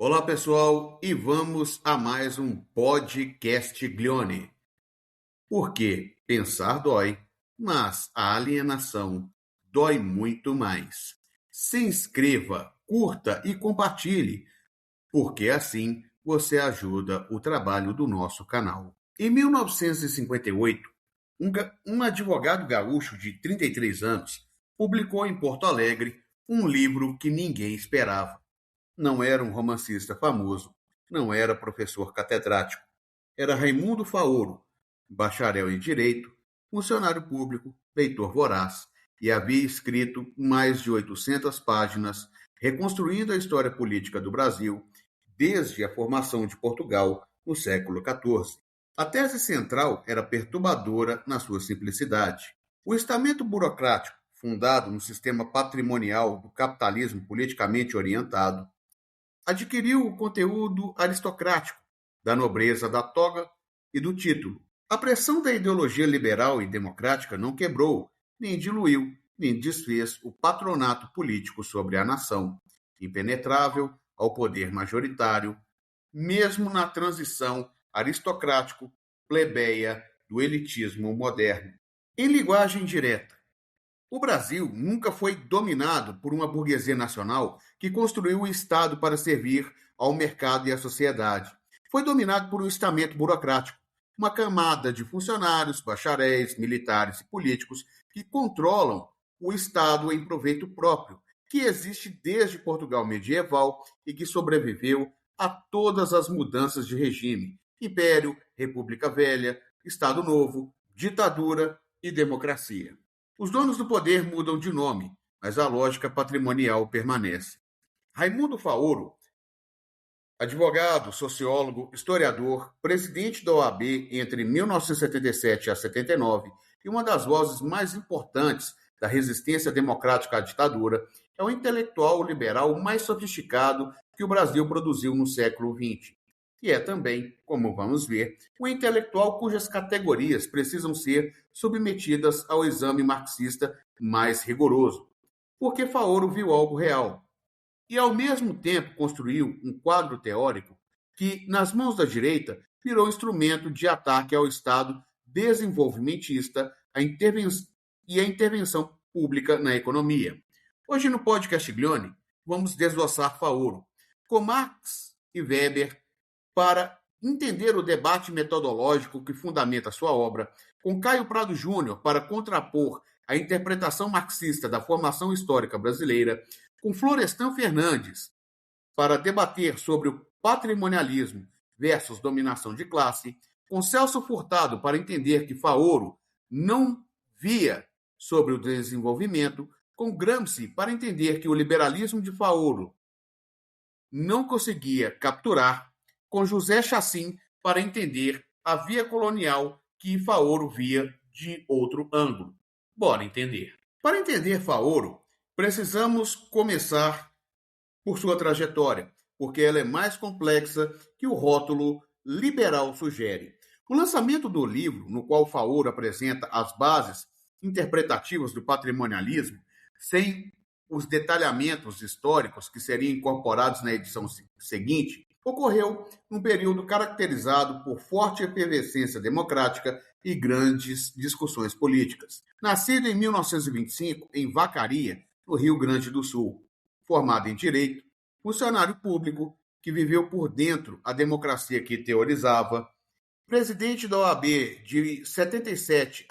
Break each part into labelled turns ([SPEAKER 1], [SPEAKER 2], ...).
[SPEAKER 1] Olá, pessoal, e vamos a mais um podcast Glione. Porque pensar dói, mas a alienação dói muito mais. Se inscreva, curta e compartilhe, porque assim você ajuda o trabalho do nosso canal. Em 1958, um advogado gaúcho de 33 anos publicou em Porto Alegre um livro que ninguém esperava. Não era um romancista famoso, não era professor catedrático. Era Raimundo Faoro, bacharel em Direito, funcionário público, leitor voraz, e havia escrito mais de 800 páginas reconstruindo a história política do Brasil desde a formação de Portugal no século XIV. A tese central era perturbadora na sua simplicidade. O estamento burocrático, fundado no sistema patrimonial do capitalismo politicamente orientado, adquiriu o conteúdo aristocrático da nobreza da toga e do título. A pressão da ideologia liberal e democrática não quebrou, nem diluiu, nem desfez o patronato político sobre a nação, impenetrável ao poder majoritário, mesmo na transição aristocrático-plebeia do elitismo moderno. Em linguagem direta, o Brasil nunca foi dominado por uma burguesia nacional que construiu o Estado para servir ao mercado e à sociedade. Foi dominado por um estamento burocrático, uma camada de funcionários, bacharéis, militares e políticos que controlam o Estado em proveito próprio, que existe desde Portugal medieval e que sobreviveu a todas as mudanças de regime: Império, República Velha, Estado Novo, ditadura e democracia. Os donos do poder mudam de nome, mas a lógica patrimonial permanece. Raimundo Faoro, advogado, sociólogo, historiador, presidente da OAB entre 1977 a 79 e uma das vozes mais importantes da resistência democrática à ditadura, é o intelectual liberal mais sofisticado que o Brasil produziu no século XX. E é também, como vamos ver, o intelectual cujas categorias precisam ser submetidas ao exame marxista mais rigoroso. Porque Faoro viu algo real. E, ao mesmo tempo, construiu um quadro teórico que, nas mãos da direita, virou instrumento de ataque ao Estado desenvolvimentista e a intervenção pública na economia. Hoje, no podcast Glione, vamos desloçar Faoro, com Marx e Weber, para entender o debate metodológico que fundamenta sua obra, com Caio Prado Júnior para contrapor a interpretação marxista da formação histórica brasileira, com Florestan Fernandes para debater sobre o patrimonialismo versus dominação de classe, com Celso Furtado para entender que Faoro não via sobre o desenvolvimento, com Gramsci para entender que o liberalismo de Faoro não conseguia capturar, com José Chassin para entender a via colonial que Faoro via de outro ângulo. Bora entender. Para entender Faoro, precisamos começar por sua trajetória, porque ela é mais complexa que o rótulo liberal sugere. O lançamento do livro, no qual Faoro apresenta as bases interpretativas do patrimonialismo, sem os detalhamentos históricos que seriam incorporados na edição seguinte, ocorreu num período caracterizado por forte efervescência democrática e grandes discussões políticas. Nascido em 1925, em Vacaria, no Rio Grande do Sul, formado em Direito, funcionário público que viveu por dentro a democracia que teorizava, presidente da OAB de 77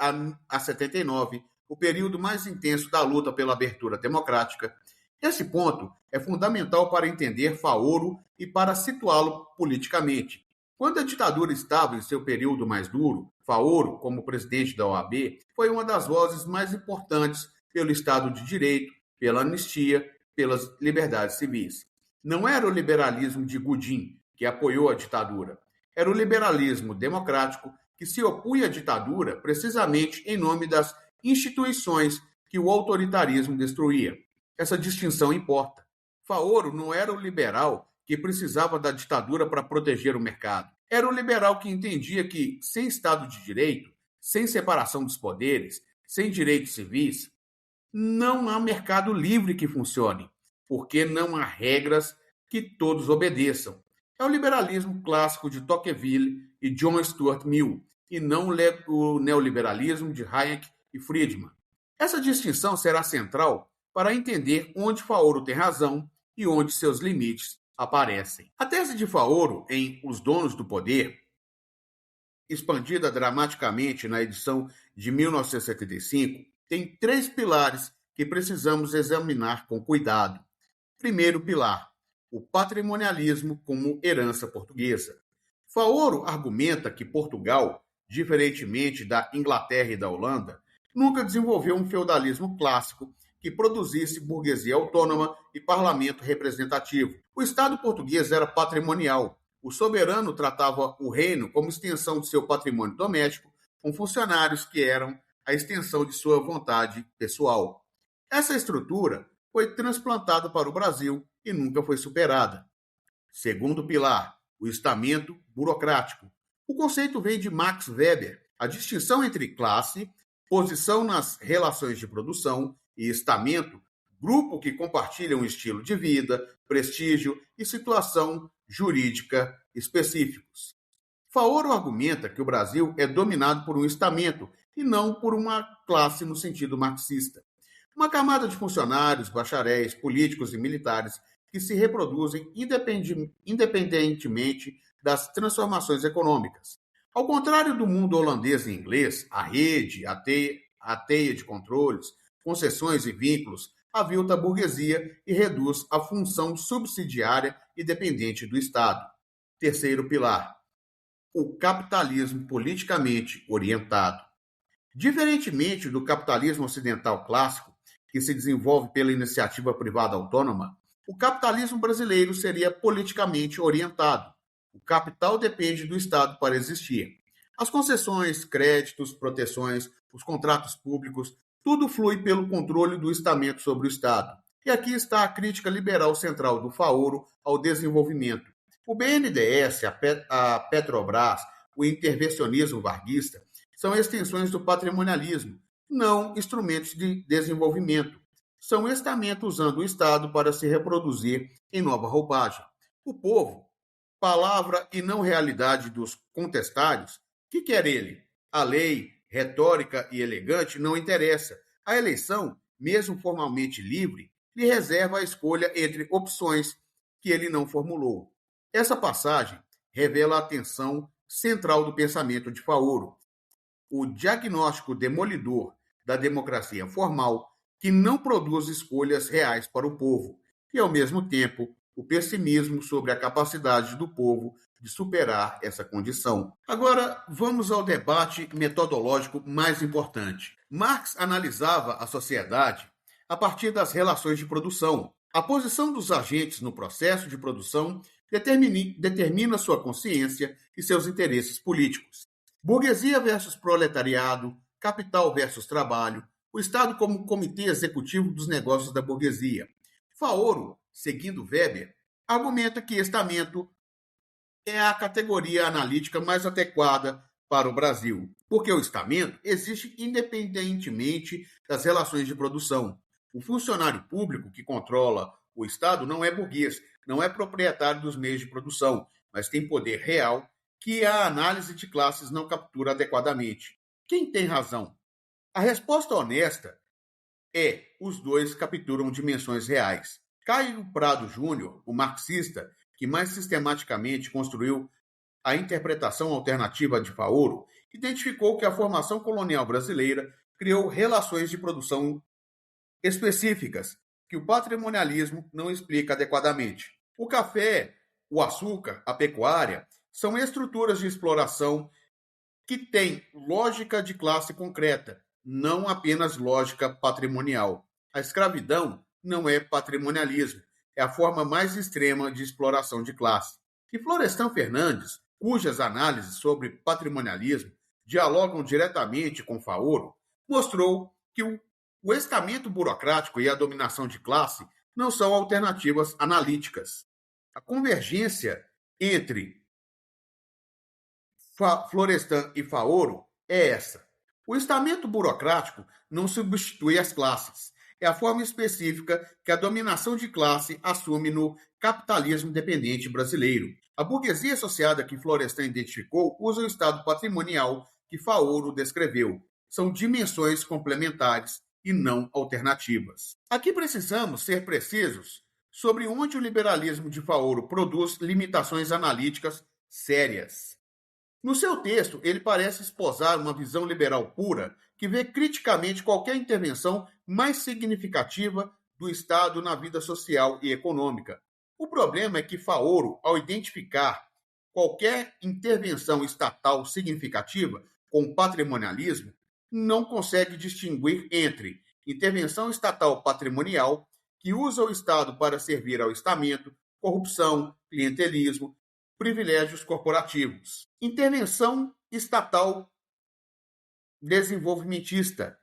[SPEAKER 1] a 79, o período mais intenso da luta pela abertura democrática. Esse ponto é fundamental para entender Faoro e para situá-lo politicamente. Quando a ditadura estava em seu período mais duro, Faoro, como presidente da OAB, foi uma das vozes mais importantes pelo Estado de Direito, pela anistia, pelas liberdades civis. Não era o liberalismo de Godin que apoiou a ditadura. Era o liberalismo democrático que se opunha à ditadura precisamente em nome das instituições que o autoritarismo destruía. Essa distinção importa. Faoro não era o liberal que precisava da ditadura para proteger o mercado. Era o liberal que entendia que, sem Estado de Direito, sem separação dos poderes, sem direitos civis, não há mercado livre que funcione, porque não há regras que todos obedeçam. É o liberalismo clássico de Tocqueville e John Stuart Mill, e não o neoliberalismo de Hayek e Friedman. Essa distinção será central para entender onde Faoro tem razão e onde seus limites aparecem. A tese de Faoro em Os Donos do Poder, expandida dramaticamente na edição de 1975, tem 3 pilares que precisamos examinar com cuidado. Primeiro pilar, o patrimonialismo como herança portuguesa. Faoro argumenta que Portugal, diferentemente da Inglaterra e da Holanda, nunca desenvolveu um feudalismo clássico que produzisse burguesia autônoma e parlamento representativo. O Estado português era patrimonial. O soberano tratava o reino como extensão de seu patrimônio doméstico, com funcionários que eram a extensão de sua vontade pessoal. Essa estrutura foi transplantada para o Brasil e nunca foi superada. Segundo pilar, o estamento burocrático. O conceito vem de Max Weber. A distinção entre classe, posição nas relações de produção e estamento, grupo que compartilha um estilo de vida, prestígio e situação jurídica específicos. Faoro argumenta que o Brasil é dominado por um estamento e não por uma classe no sentido marxista. Uma camada de funcionários, bacharéis, políticos e militares que se reproduzem independentemente das transformações econômicas. Ao contrário do mundo holandês e inglês, a rede, a teia de controles, concessões e vínculos avilta a burguesia e reduz a função subsidiária e dependente do Estado. Terceiro pilar, o capitalismo politicamente orientado. Diferentemente do capitalismo ocidental clássico, que se desenvolve pela iniciativa privada autônoma, o capitalismo brasileiro seria politicamente orientado. O capital depende do Estado para existir. As concessões, créditos, proteções, os contratos públicos, tudo flui pelo controle do estamento sobre o Estado. E aqui está a crítica liberal central do Faoro ao desenvolvimento. O BNDES, a Petrobras, o intervencionismo varguista são extensões do patrimonialismo, não instrumentos de desenvolvimento. São estamentos usando o Estado para se reproduzir em nova roupagem. O povo, palavra e não realidade dos contestários, que quer ele? A lei, retórica e elegante não interessa. A eleição, mesmo formalmente livre, lhe reserva a escolha entre opções que ele não formulou. Essa passagem revela a tensão central do pensamento de Faoro, o diagnóstico demolidor da democracia formal que não produz escolhas reais para o povo, e, ao mesmo tempo, o pessimismo sobre a capacidade do povo de superar essa condição. Agora, vamos ao debate metodológico mais importante. Marx analisava a sociedade a partir das relações de produção. A posição dos agentes no processo de produção determina sua consciência e seus interesses políticos. Burguesia versus proletariado, capital versus trabalho, o Estado como comitê executivo dos negócios da burguesia. Faoro, seguindo Weber, argumenta que estamento é a categoria analítica mais adequada para o Brasil, porque o estamento existe independentemente das relações de produção. O funcionário público que controla o Estado não é burguês, não é proprietário dos meios de produção, mas tem poder real que a análise de classes não captura adequadamente. Quem tem razão? A resposta honesta é: os dois capturam dimensões reais. Caio Prado Júnior, o marxista que mais sistematicamente construiu a interpretação alternativa de Faoro, identificou que a formação colonial brasileira criou relações de produção específicas que o patrimonialismo não explica adequadamente. O café, o açúcar, a pecuária são estruturas de exploração que têm lógica de classe concreta, não apenas lógica patrimonial. A escravidão não é patrimonialismo, é a forma mais extrema de exploração de classe. E Florestan Fernandes, cujas análises sobre patrimonialismo dialogam diretamente com Faoro, mostrou que o estamento burocrático e a dominação de classe não são alternativas analíticas. A convergência entre Florestan e Faoro é essa. O estamento burocrático não substitui as classes. é a forma específica que a dominação de classe assume no capitalismo dependente brasileiro. A burguesia associada que Florestan identificou usa o estado patrimonial que Faoro descreveu. São dimensões complementares e não alternativas. Aqui precisamos ser precisos sobre onde o liberalismo de Faoro produz limitações analíticas sérias. No seu texto, ele parece esposar uma visão liberal pura que vê criticamente qualquer intervenção mais significativa do Estado na vida social e econômica. O problema é que Faoro, ao identificar qualquer intervenção estatal significativa com patrimonialismo, não consegue distinguir entre intervenção estatal patrimonial, que usa o Estado para servir ao estamento, corrupção, clientelismo, privilégios corporativos. Intervenção estatal desenvolvimentista,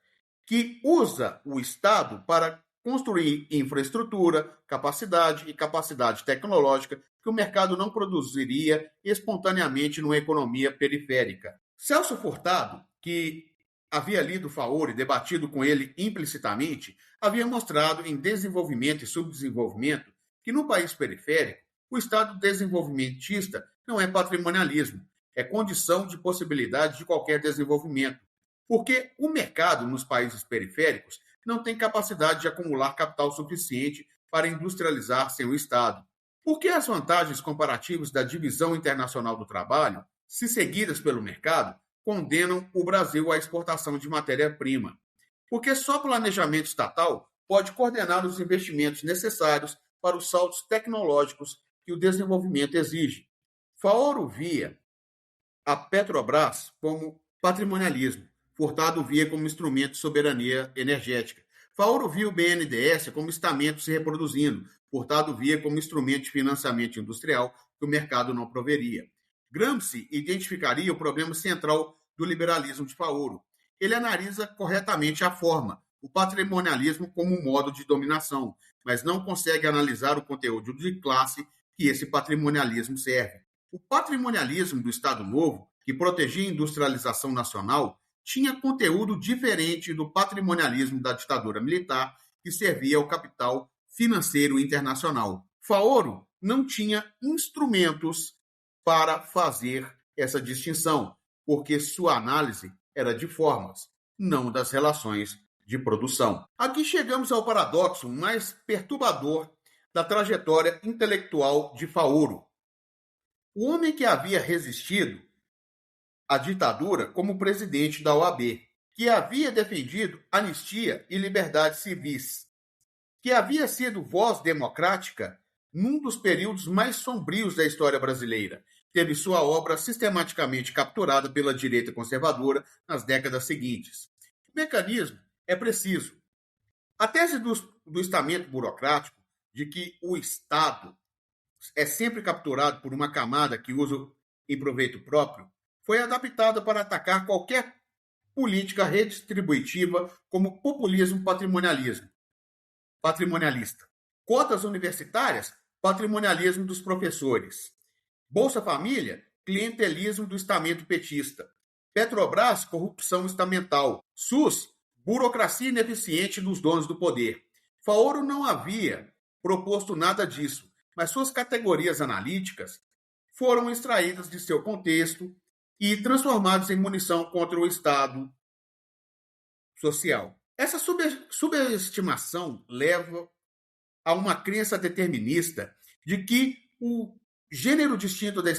[SPEAKER 1] que usa o Estado para construir infraestrutura, capacidade e capacidade tecnológica que o mercado não produziria espontaneamente numa economia periférica. Celso Furtado, que havia lido Faoro e debatido com ele implicitamente, havia mostrado em Desenvolvimento e Subdesenvolvimento que no país periférico, o Estado desenvolvimentista não é patrimonialismo, é condição de possibilidade de qualquer desenvolvimento, porque o mercado nos países periféricos não tem capacidade de acumular capital suficiente para industrializar sem o Estado. Porque as vantagens comparativas da divisão internacional do trabalho, se seguidas pelo mercado, condenam o Brasil à exportação de matéria-prima. Porque só planejamento estatal pode coordenar os investimentos necessários para os saltos tecnológicos que o desenvolvimento exige. Faoro via a Petrobras como patrimonialismo, Furtado via como instrumento de soberania energética. Faoro via o BNDES como estamento se reproduzindo, Furtado via como instrumento de financiamento industrial que o mercado não proveria. Gramsci identificaria o problema central do liberalismo de Faoro. Ele analisa corretamente a forma, o patrimonialismo como um modo de dominação, mas não consegue analisar o conteúdo de classe que esse patrimonialismo serve. O patrimonialismo do Estado Novo, que protegia a industrialização nacional, tinha conteúdo diferente do patrimonialismo da ditadura militar, que servia ao capital financeiro internacional. Faoro não tinha instrumentos para fazer essa distinção, porque sua análise era de formas, não das relações de produção. Aqui chegamos ao paradoxo mais perturbador da trajetória intelectual de Faoro. O homem que havia resistido à ditadura como presidente da OAB, que havia defendido anistia e liberdades civis, que havia sido voz democrática num dos períodos mais sombrios da história brasileira, teve sua obra sistematicamente capturada pela direita conservadora nas décadas seguintes. O mecanismo é preciso. A tese do estamento burocrático de que o Estado é sempre capturado por uma camada que usa em proveito próprio foi adaptada para atacar qualquer política redistributiva como populismo patrimonialista. Cotas universitárias, patrimonialismo dos professores. Bolsa Família, clientelismo do estamento petista. Petrobras, corrupção estamental. SUS, burocracia ineficiente dos donos do poder. Faoro não havia proposto nada disso, mas suas categorias analíticas foram extraídas de seu contexto e transformadas em munição contra o Estado social. Essa subestimação leva a uma crença determinista de que o gênero distinto da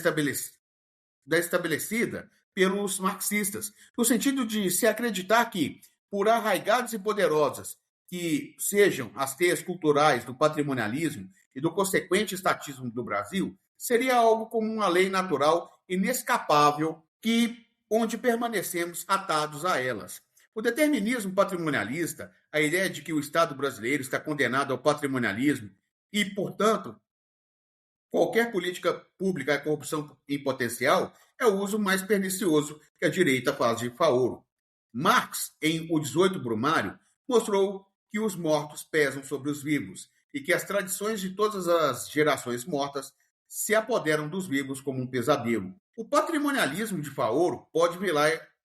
[SPEAKER 1] estabelecida pelos marxistas, no sentido de se acreditar que, por arraigadas e poderosas que sejam as teias culturais do patrimonialismo e do consequente estatismo do Brasil, seria algo como uma lei natural inescapável onde permanecemos atados a elas. O determinismo patrimonialista, a ideia de que o Estado brasileiro está condenado ao patrimonialismo e, portanto, qualquer política pública é corrupção em potencial, é o uso mais pernicioso que a direita faz de Faoro. Marx, em O 18 Brumário, mostrou que os mortos pesam sobre os vivos e que as tradições de todas as gerações mortas se apoderam dos vivos como um pesadelo. O patrimonialismo de Faoro pode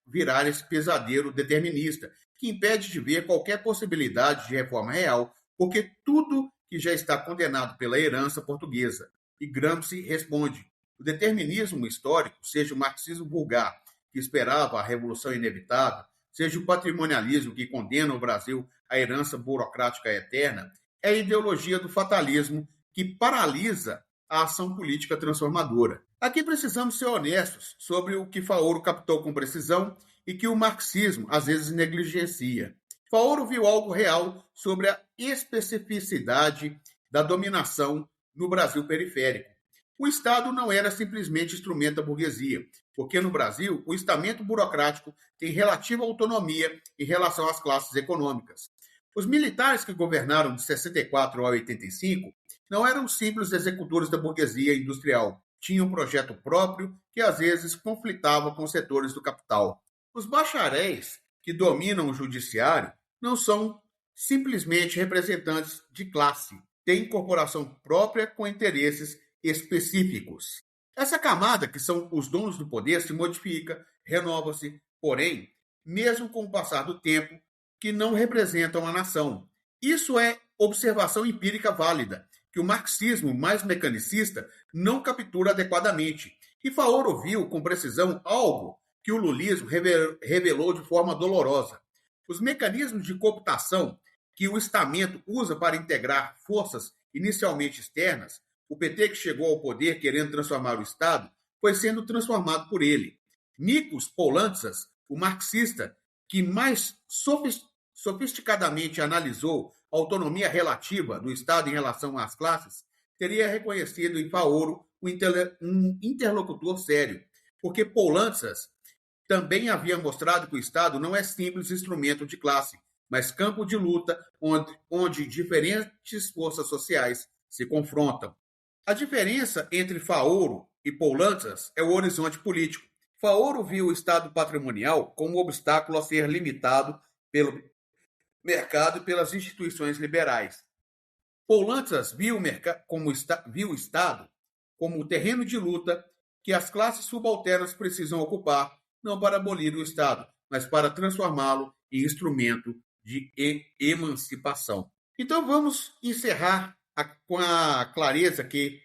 [SPEAKER 1] virar esse pesadelo determinista, que impede de ver qualquer possibilidade de reforma real, porque tudo que já está condenado pela herança portuguesa. E Gramsci responde: o determinismo histórico, seja o marxismo vulgar, que esperava a revolução inevitável, seja o patrimonialismo que condena o Brasil à herança burocrática eterna, é a ideologia do fatalismo que paralisa a ação política transformadora. Aqui precisamos ser honestos sobre o que Faoro captou com precisão e que o marxismo às vezes negligencia. Faoro viu algo real sobre a especificidade da dominação no Brasil periférico. O Estado não era simplesmente instrumento da burguesia, porque no Brasil o estamento burocrático tem relativa autonomia em relação às classes econômicas. Os militares que governaram de 64 a 85 não eram simples executores da burguesia industrial. Tinham um projeto próprio que às vezes conflitava com os setores do capital. Os bacharéis que dominam o judiciário não são simplesmente representantes de classe. Têm corporação própria com interesses específicos. Essa camada, que são os donos do poder, se modifica, renova-se, porém, mesmo com o passar do tempo, que não representam a nação. Isso é observação empírica válida, que o marxismo mais mecanicista não captura adequadamente. E Faoro viu com precisão algo que o lulismo revelou de forma dolorosa. Os mecanismos de cooptação que o estamento usa para integrar forças inicialmente externas, o PT que chegou ao poder querendo transformar o Estado, foi sendo transformado por ele. Nikos Poulantzas, o marxista que mais sofisticadamente analisou a autonomia relativa do Estado em relação às classes, teria reconhecido em Faoro um interlocutor sério, porque Poulantzas também havia mostrado que o Estado não é simples instrumento de classe, mas campo de luta onde diferentes forças sociais se confrontam. A diferença entre Faoro e Poulantzas é o horizonte político. Faoro viu o Estado patrimonial como um obstáculo a ser limitado pelo mercado e pelas instituições liberais. Poulantzas viu o Estado como o terreno de luta que as classes subalternas precisam ocupar, não para abolir o Estado, mas para transformá-lo em instrumento de emancipação. Então vamos encerrar com a clareza que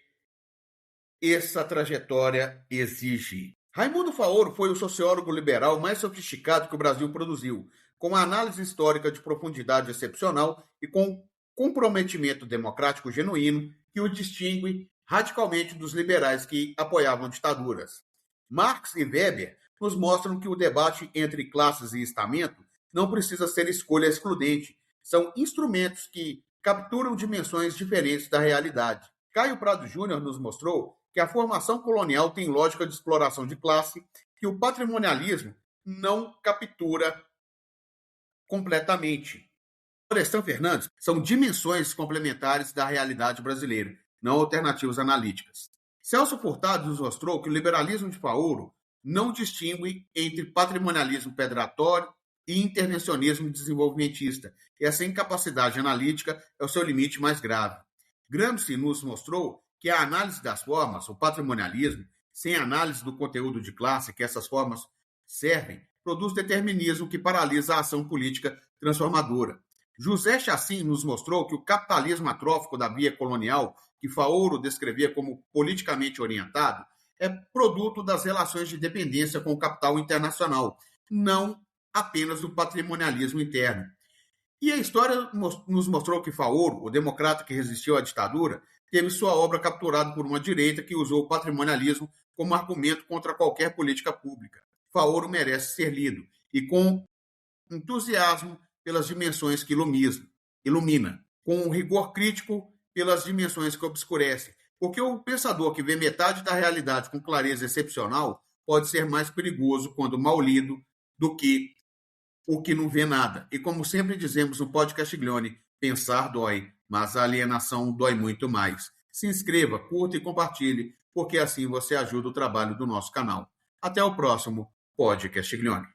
[SPEAKER 1] essa trajetória exige. Raimundo Faoro foi o sociólogo liberal mais sofisticado que o Brasil produziu, com uma análise histórica de profundidade excepcional e com comprometimento democrático genuíno que o distingue radicalmente dos liberais que apoiavam ditaduras. Marx e Weber nos mostram que o debate entre classes e estamento não precisa ser escolha excludente. São instrumentos que capturam dimensões diferentes da realidade. Caio Prado Júnior nos mostrou que a formação colonial tem lógica de exploração de classe, que o patrimonialismo não captura completamente. Florestan Fernandes são dimensões complementares da realidade brasileira, não alternativas analíticas. Celso Furtado nos mostrou que o liberalismo de Faoro não distingue entre patrimonialismo predatório e intervencionismo desenvolvimentista. Essa incapacidade analítica é o seu limite mais grave. Gramsci nos mostrou que a análise das formas, o patrimonialismo, sem análise do conteúdo de classe que essas formas servem, produz determinismo que paralisa a ação política transformadora. José Chassin nos mostrou que o capitalismo atrófico da via colonial, que Faoro descrevia como politicamente orientado, é produto das relações de dependência com o capital internacional, não apenas do patrimonialismo interno. E a história nos mostrou que Faoro, o democrata que resistiu à ditadura, teve sua obra capturada por uma direita que usou o patrimonialismo como argumento contra qualquer política pública. Faoro merece ser lido, e com entusiasmo pelas dimensões que ilumina, com rigor crítico pelas dimensões que obscurece, porque o pensador que vê metade da realidade com clareza excepcional pode ser mais perigoso quando mal lido do que o que não vê nada. E como sempre dizemos no podcast Glione, pensar dói, mas a alienação dói muito mais. Se inscreva, curta e compartilhe, porque assim você ajuda o trabalho do nosso canal. Até o próximo podcast Glione.